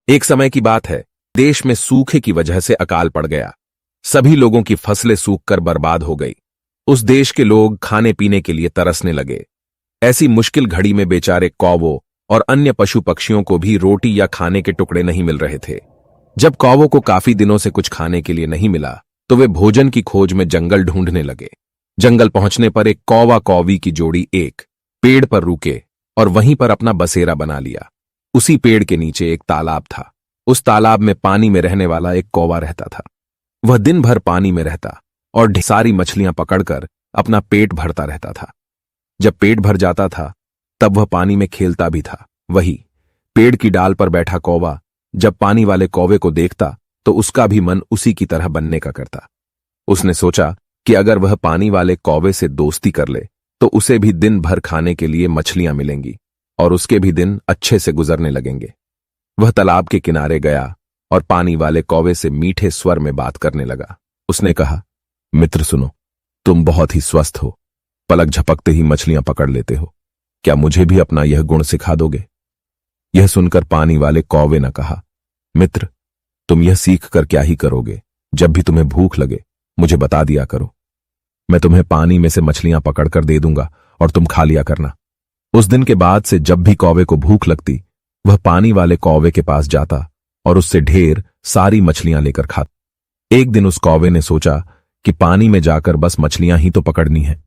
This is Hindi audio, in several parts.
एक समय की बात है, देश में सूखे की वजह से अकाल पड़ गया। सभी लोगों की फसलें सूखकर बर्बाद हो गई। उस देश के लोग खाने पीने के लिए तरसने लगे। ऐसी मुश्किल घड़ी में बेचारे कौवों और अन्य पशु पक्षियों को भी रोटी या खाने के टुकड़े नहीं मिल रहे थे। जब कौवों को काफी दिनों से कुछ खाने के लिए नहीं मिला, तो वे भोजन की खोज में जंगल ढूंढने लगे। जंगल पहुंचने पर एक कौवा कौवी की जोड़ी एक पेड़ पर रुके और वहीं पर अपना बसेरा बना लिया। उसी पेड़ के नीचे एक तालाब था। उस तालाब में पानी में रहने वाला एक कौवा रहता था। वह दिन भर पानी में रहता और ढेर सारी मछलियां पकड़कर अपना पेट भरता रहता था। जब पेट भर जाता था, तब वह पानी में खेलता भी था। वही पेड़ की डाल पर बैठा कौवा जब पानी वाले कौवे को देखता, तो उसका भी मन उसी की तरह बनने का करता। उसने सोचा कि अगर वह पानी वाले कौवे से दोस्ती कर ले, तो उसे भी दिन भर खाने के लिए मछलियां मिलेंगी और उसके भी दिन अच्छे से गुजरने लगेंगे। वह तालाब के किनारे गया और पानी वाले कौवे से मीठे स्वर में बात करने लगा। उसने कहा, मित्र सुनो, तुम बहुत ही स्वस्थ हो, पलक झपकते ही मछलियां पकड़ लेते हो। क्या मुझे भी अपना यह गुण सिखा दोगे? यह सुनकर पानी वाले कौवे ने कहा, मित्र, तुम यह सीख कर क्या ही करोगे? जब भी तुम्हें भूख लगे, मुझे बता दिया करो। मैं तुम्हें पानी में से मछलियां पकड़कर दे दूंगा और तुम खा लिया करना। उस दिन के बाद से जब भी कौवे को भूख लगती, वह पानी वाले कौवे के पास जाता और उससे ढेर सारी मछलियां लेकर खाता। एक दिन उस कौवे ने सोचा कि पानी में जाकर बस मछलियां ही तो पकड़नी है।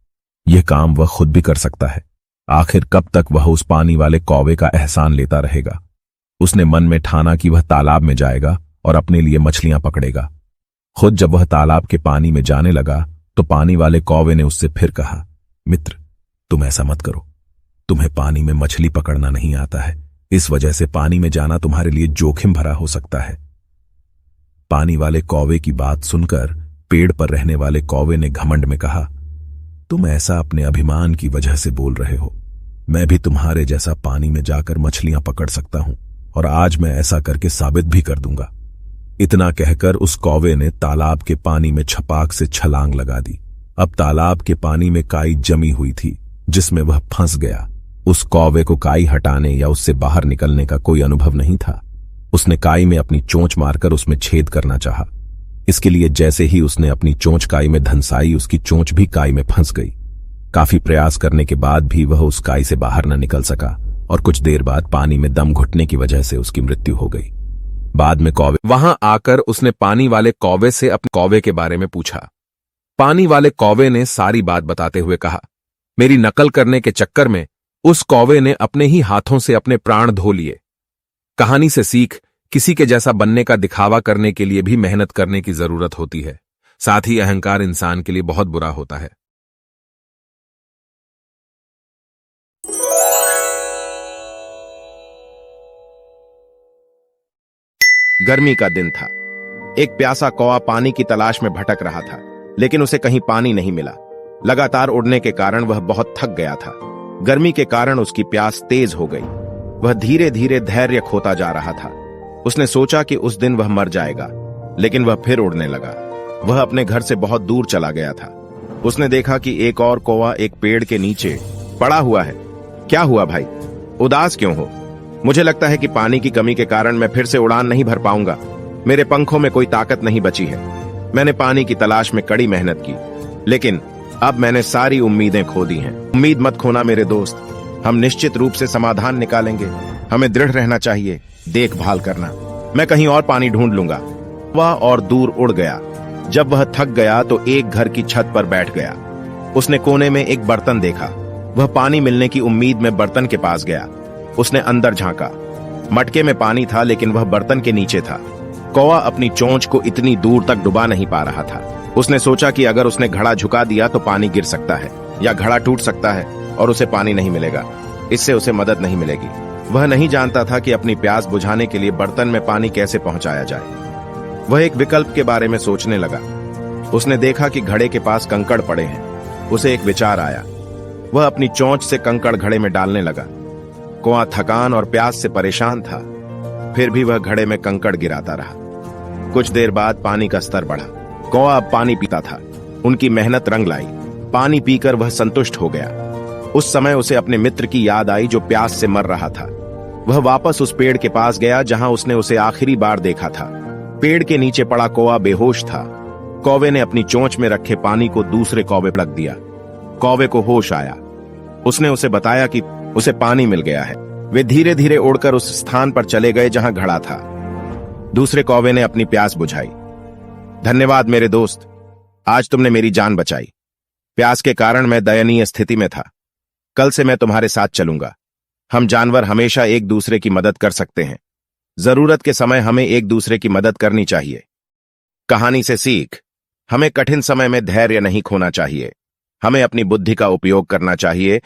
यह काम वह खुद भी कर सकता है। आखिर कब तक वह उस पानी वाले कौवे का एहसान लेता रहेगा? उसने मन में ठाना कि वह तालाब में जाएगा और अपने लिए मछलियां पकड़ेगा। खुद जब वह तालाब के पानी में जाने लगा, तो पानी वाले कौवे ने उससे फिर कहा, मित्र, तुम ऐसा मत करो। तुम्हें पानी में मछली पकड़ना नहीं आता है, इस वजह से पानी में जाना तुम्हारे लिए जोखिम भरा हो सकता है। पानी वाले कौवे की बात सुनकर पेड़ पर रहने वाले कौवे ने घमंड में कहा, तुम ऐसा अपने अभिमान की वजह से बोल रहे हो। मैं भी तुम्हारे जैसा पानी में जाकर मछलियां पकड़ सकता हूं और आज मैं ऐसा करके साबित भी कर दूंगा। इतना कहकर उस कौवे ने तालाब के पानी में छपाक से छलांग लगा दी। अब तालाब के पानी में काई जमी हुई थी, जिसमें वह फंस गया। उस कौवे को काई हटाने या उससे बाहर निकलने का कोई अनुभव नहीं था। उसने काई में अपनी चोंच मारकर उसमें छेद करना चाहा। इसके लिए जैसे ही उसने अपनी चोंच काई में धंसाई, उसकी चोंच भी काई में फंस गई। काफी प्रयास करने के बाद भी वह उस काई से बाहर न निकल सका और कुछ देर बाद पानी में दम घुटने की वजह से उसकी मृत्यु हो गई। बाद में कौवे वहां आकर उसने पानी वाले कौवे से अपने कौवे के बारे में पूछा। पानी वाले कौवे ने सारी बात बताते हुए कहा, मेरी नकल करने के चक्कर में उस कौवे ने अपने ही हाथों से अपने प्राण धो लिए। कहानी से सीख, किसी के जैसा बनने का दिखावा करने के लिए भी मेहनत करने की जरूरत होती है। साथ ही अहंकार इंसान के लिए बहुत बुरा होता है। गर्मी का दिन था। एक प्यासा कौवा पानी की तलाश में भटक रहा था, लेकिन उसे कहीं पानी नहीं मिला। लगातार उड़ने के कारण वह बहुत थक गया था। गर्मी के कारण उसकी प्यास तेज हो गई। वह धीरे धीरे धैर्य खोता जा रहा था। उसने सोचा कि उस दिन वह मर जाएगा, लेकिन वह फिर उड़ने लगा। वह अपने घर से बहुत दूर चला गया था। उसने देखा कि एक और कौवा एक पेड़ के नीचे पड़ा हुआ है। क्या हुआ भाई, उदास क्यों हो? मुझे लगता है कि पानी की कमी के कारण मैं फिर से उड़ान नहीं भर पाऊंगा। मेरे पंखों में कोई ताकत नहीं बची है। मैंने पानी की तलाश में कड़ी मेहनत की, लेकिन अब मैंने सारी उम्मीदें खो दी हैं। उम्मीद मत खोना मेरे दोस्त, हम निश्चित रूप से समाधान निकालेंगे। हमें दृढ़ रहना चाहिए, देखभाल करना। मैं कहीं और पानी ढूंढ लूंगा। वह और दूर उड़ गया। जब वह थक गया तो एक घर की छत पर बैठ गया। उसने कोने में एक बर्तन देखा। वह पानी मिलने की उम्मीद में बर्तन के पास गया। उसने अंदर झांका। मटके में पानी था, लेकिन वह बर्तन के नीचे था। कौवा अपनी चोंच को इतनी दूर तक डुबा नहीं पा रहा था। उसने सोचा कि अगर उसने घड़ा झुका दिया तो पानी गिर सकता है या घड़ा टूट सकता है और उसे पानी नहीं मिलेगा। इससे उसे मदद नहीं मिलेगी। वह नहीं जानता था कि अपनी प्यास बुझाने के लिए बर्तन में पानी कैसे पहुंचाया जाए। वह एक विकल्प के बारे में सोचने लगा। उसने देखा कि घड़े के पास कंकड़ पड़े हैं। उसे एक विचार आया। वह अपनी चोंच से कंकड़ घड़े में डालने लगा। कौवा थकान और प्यास से परेशान था, फिर भी वह घड़े में कंकड़ गिराता रहा। कुछ देर बाद पानी का स्तर बढ़ा। कौवा अब पानी पीता था। उनकी मेहनत रंग लाई। पानी पीकर वह संतुष्ट हो गया। उस समय उसे अपने मित्र की याद आई जो प्यास से मर रहा था। वह वापस उस पेड़ के पास गया जहां उसने उसे आखिरी बार देखा था। पेड़ के नीचे पड़ा कौवा बेहोश था। कौवे ने अपनी चोंच में रखे पानी को दूसरे कौवे पर रख दिया। कौवे को होश आया। उसने उसे बताया कि उसे पानी मिल गया है। वे धीरे धीरे उड़कर उस स्थान पर चले गए जहां घड़ा था। दूसरे कौवे ने अपनी प्यास बुझाई। धन्यवाद मेरे दोस्त, आज तुमने मेरी जान बचाई। प्यास के कारण मैं दयनीय स्थिति में था। कल से मैं तुम्हारे साथ चलूंगा। हम जानवर हमेशा एक दूसरे की मदद कर सकते हैं। जरूरत के समय हमें एक दूसरे की मदद करनी चाहिए। कहानी से सीख, हमें कठिन समय में धैर्य नहीं खोना चाहिए। हमें अपनी बुद्धि का उपयोग करना चाहिए